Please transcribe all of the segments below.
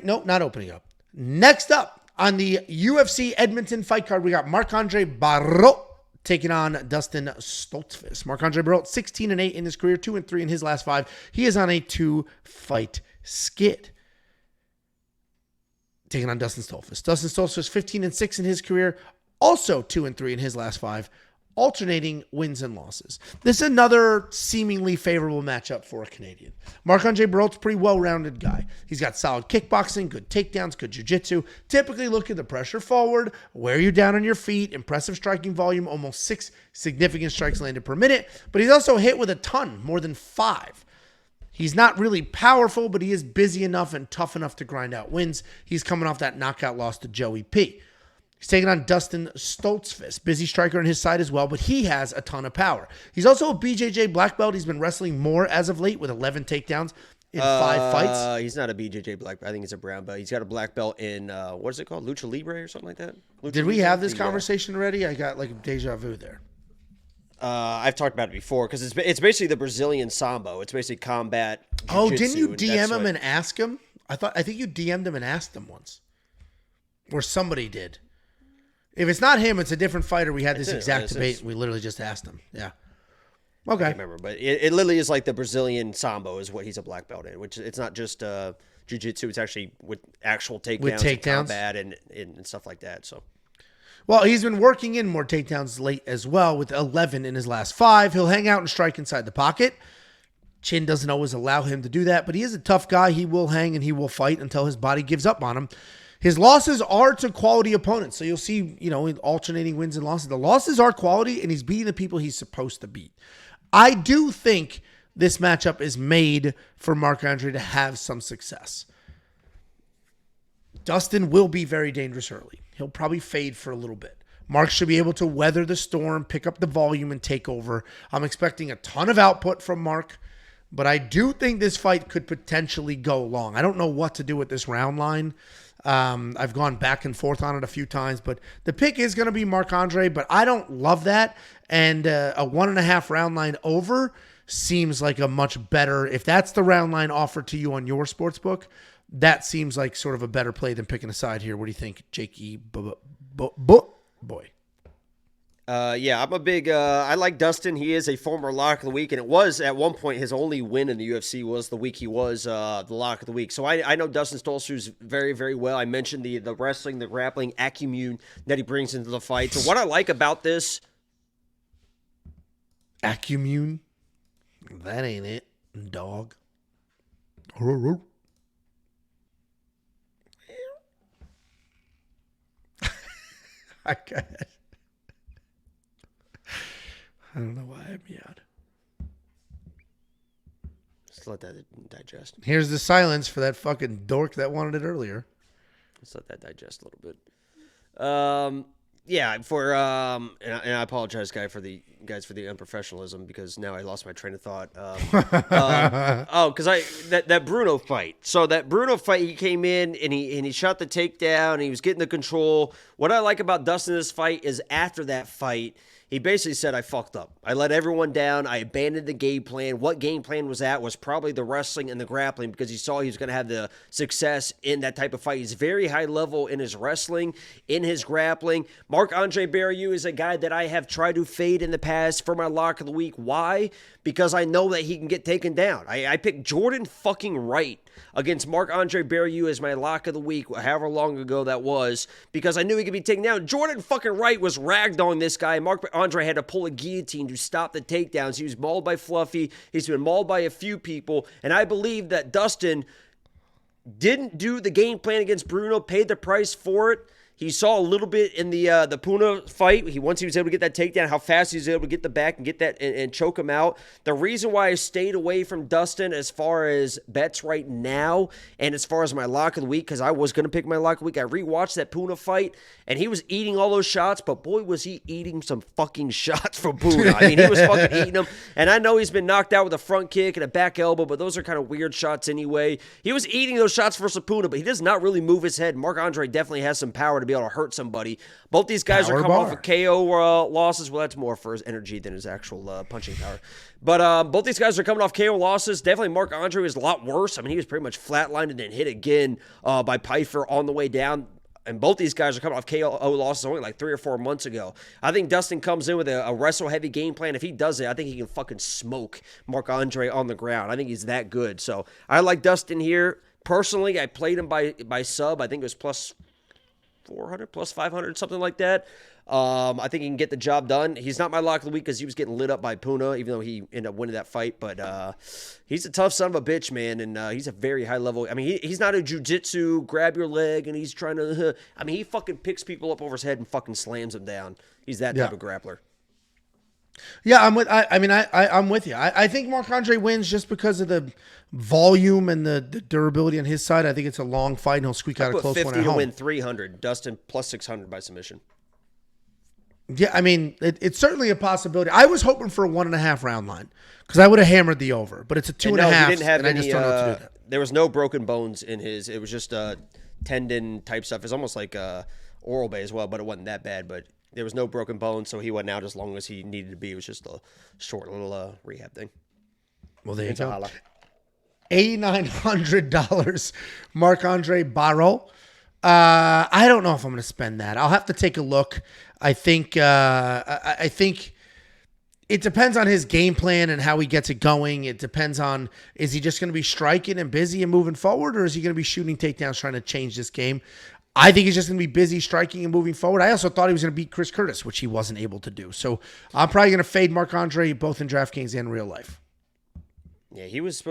not opening up. Next up on the UFC Edmonton fight card, we got Marc-Andre Barriault taking on Dustin Stoltzfus. Marc-Andre Barriault, 16-8 in his career, 2-3 in his last 5. He is on a 2-fight skid. Taking on Dustin Stoltzfus. Dustin Stoltzfus, 15-6 in his career, also 2-3 in his last 5. Alternating wins and losses. This is another seemingly favorable matchup for a Canadian. Marc-Andre Barriault's a pretty well-rounded guy. He's got solid kickboxing, good takedowns, good jiu-jitsu. Typically looking to pressure forward, wear you down on your feet, impressive striking volume, almost 6 significant strikes landed per minute. But he's also hit with a ton, more than 5. He's not really powerful, but he is busy enough and tough enough to grind out wins. He's coming off that knockout loss to Joey P. He's taking on Dustin Stoltzfus, busy striker on his side as well, but he has a ton of power. He's also a BJJ black belt. He's been wrestling more as of late with 11 takedowns in 5 fights. He's not a BJJ black belt. I think he's a brown belt. He's got a black belt in, what is it called? Lucha Libre or something like that? Did we have this conversation already? I got like a deja vu there. I've talked about it before because it's basically the Brazilian Sambo. It's basically combat jiu-jitsu. Oh, didn't you DM him and ask him? I think you DM'd him and asked him once. Or somebody did. If it's not him, it's a different fighter. We had this exact debate. We literally just asked him. Yeah. Okay. I can't remember, but it literally is like the Brazilian Sambo is what he's a black belt in, which it's not just jiu-jitsu. It's actually with actual takedowns, and combat and stuff like that. So, well, he's been working in more takedowns late as well with 11 in his last 5. He'll hang out and strike inside the pocket. Chin doesn't always allow him to do that, but he is a tough guy. He will hang and he will fight until his body gives up on him. His losses are to quality opponents. So you'll see, alternating wins and losses. The losses are quality, and he's beating the people he's supposed to beat. I do think this matchup is made for Marc-Andre to have some success. Dustin will be very dangerous early. He'll probably fade for a little bit. Mark should be able to weather the storm, pick up the volume, and take over. I'm expecting a ton of output from Mark, but I do think this fight could potentially go long. I don't know what to do with this round line. I've gone back and forth on it a few times, but the pick is going to be Marc-Andre, but I don't love that. And a 1.5 round line over seems like a much better, if that's the round line offered to you on your sportsbook, that seems like sort of a better play than picking a side here. What do you think, Jakey boy? Yeah, I'm a big, I like Dustin. He is a former lock of the week, and it was at one point his only win in the UFC was the week he was the lock of the week. So I know Dustin Stoltzfus very, very well. I mentioned the wrestling, the grappling acumen that he brings into the fight. So what I like about this... Acumen? That ain't it, dog. I got it. I don't know why I meowed. Just let that digest. Here's the silence for that fucking dork that wanted it earlier. Let's let that digest a little bit. Yeah, and I apologize, guys, for the unprofessionalism because now I lost my train of thought. Because that Bruno fight. So that Bruno fight, he came in and he shot the takedown. And he was getting the control. What I like about Dustin in this fight is after that fight, he basically said, I fucked up. I let everyone down. I abandoned the game plan. What game plan was that? Was probably the wrestling and the grappling because he saw he was going to have the success in that type of fight. He's very high level in his wrestling, in his grappling. Marc-Andre Barriault is a guy that I have tried to fade in the past for my lock of the week. Why? Because I know that he can get taken down. I picked Jordan fucking Wright against Marc-Andre Barriault as my lock of the week, however long ago that was, because I knew he could be taken down. Jordan fucking Wright was ragged on this guy. Marc-Andre had to pull a guillotine to stop the takedowns. He was mauled by Fluffy. He's been mauled by a few people, and I believe that Dustin didn't do the game plan against Bruno, paid the price for it. He saw a little bit in the Puna fight. Once he was able to get that takedown, how fast he was able to get the back and get that and choke him out. The reason why I stayed away from Dustin as far as bets right now and as far as my lock of the week, because I was going to pick my lock of the week, I rewatched that Puna fight, and he was eating all those shots, but boy, was he eating some fucking shots from Puna. I mean, he was fucking eating them, and I know he's been knocked out with a front kick and a back elbow, but those are kind of weird shots anyway. He was eating those shots for Puna, but he does not really move his head. Marc-Andre definitely has some power to be be able to hurt somebody. Both these guys Power are coming bar. off of KO losses. Well, that's more for his energy than his actual punching power. But both these guys are coming off KO losses. Definitely Marc-Andre was a lot worse. I mean, he was pretty much flatlined and then hit again by Pyfer on the way down. And both these guys are coming off KO losses only like 3 or 4 months ago. I think Dustin comes in with a wrestle-heavy game plan. If he does it, I think he can fucking smoke Marc-Andre on the ground. I think he's that good. So I like Dustin here. Personally, I played him by sub. I think it was plus 400, plus 500, something like that. I think he can get the job done. He's not my lock of the week because he was getting lit up by Puna, even though he ended up winning that fight. But he's a tough son of a bitch, man, and he's a very high level. I mean, he's not a jiu-jitsu, grab your leg, and he's trying to. I mean, he fucking picks people up over his head and fucking slams them down. He's that type of grappler. Yeah, I'm with. I'm with you. I think Marc-Andre wins just because of the volume and the durability on his side. I think it's a long fight, and he'll squeak out a close one at 50 to home. win 300. Dustin plus 600 by submission. Yeah, I mean, it's certainly a possibility. I was hoping for a 1.5 round line because I would have hammered the over, but it's a 2.5. He didn't have and any, I just don't know what to do that. There was no broken bones in his. It was just tendon type stuff. It's almost like oral bay as well, but it wasn't that bad. But there was no broken bones, so he went out as long as he needed to be. It was just a short little rehab thing. Well, there you go. $8,900, Marc-Andre Barriault. I don't know if I'm going to spend that. I'll have to take a look. I think it depends on his game plan and how he gets it going. It depends on, is he just going to be striking and busy and moving forward, or is he going to be shooting takedowns trying to change this game? I think he's just going to be busy striking and moving forward. I also thought he was going to beat Chris Curtis, which he wasn't able to do. So I'm probably going to fade Marc-Andre both in DraftKings and real life. Yeah, he was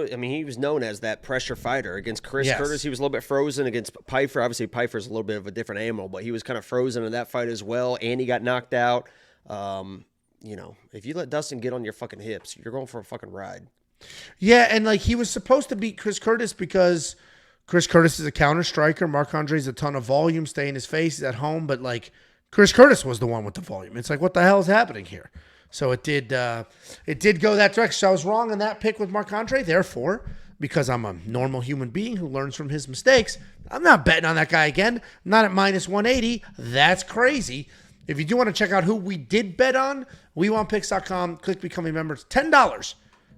known as that pressure fighter. Against Chris Yes. Curtis, he was a little bit frozen. Against Pyfer, obviously Pyfer's a little bit of a different animal, but he was kind of frozen in that fight as well, and he got knocked out. If you let Dustin get on your fucking hips, you're going for a fucking ride. Yeah, and like he was supposed to beat Chris Curtis because Chris Curtis is a counter striker. Marc-Andre's a ton of volume, stay in his face, he's at home, but like Chris Curtis was the one with the volume. It's like, what the hell is happening here? So it did go that direction. So I was wrong on that pick with Marc-Andre. Therefore, because I'm a normal human being who learns from his mistakes, I'm not betting on that guy again. Not at minus 180. That's crazy. If you do want to check out who we did bet on, WeWantPicks.com. Click Become a Member. It's $10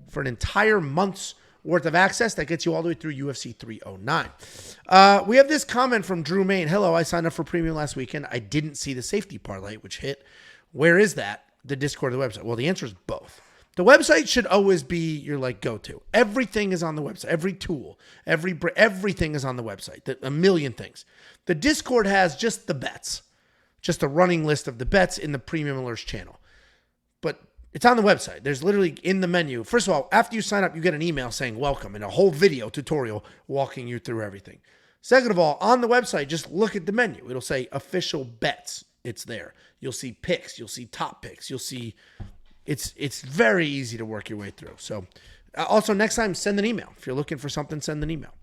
for an entire month's worth of access. That gets you all the way through UFC 309. We have this comment from Drew Main. Hello, I signed up for premium last weekend. I didn't see the safety parlay, which hit. Where is that? The Discord or the website? Well, the answer is both. The website should always be your go-to. Everything is on the website. Every tool, everything is on the website. A million things. The Discord has just the bets, just a running list of the bets in the Premium Alerts channel. But it's on the website. There's literally in the menu. First of all, after you sign up, you get an email saying welcome and a whole video tutorial walking you through everything. Second of all, on the website, just look at the menu. It'll say official bets. It's there. You'll see picks. You'll see top picks. You'll see it's very easy to work your way through. So also next time, send an email. If you're looking for something, send an email.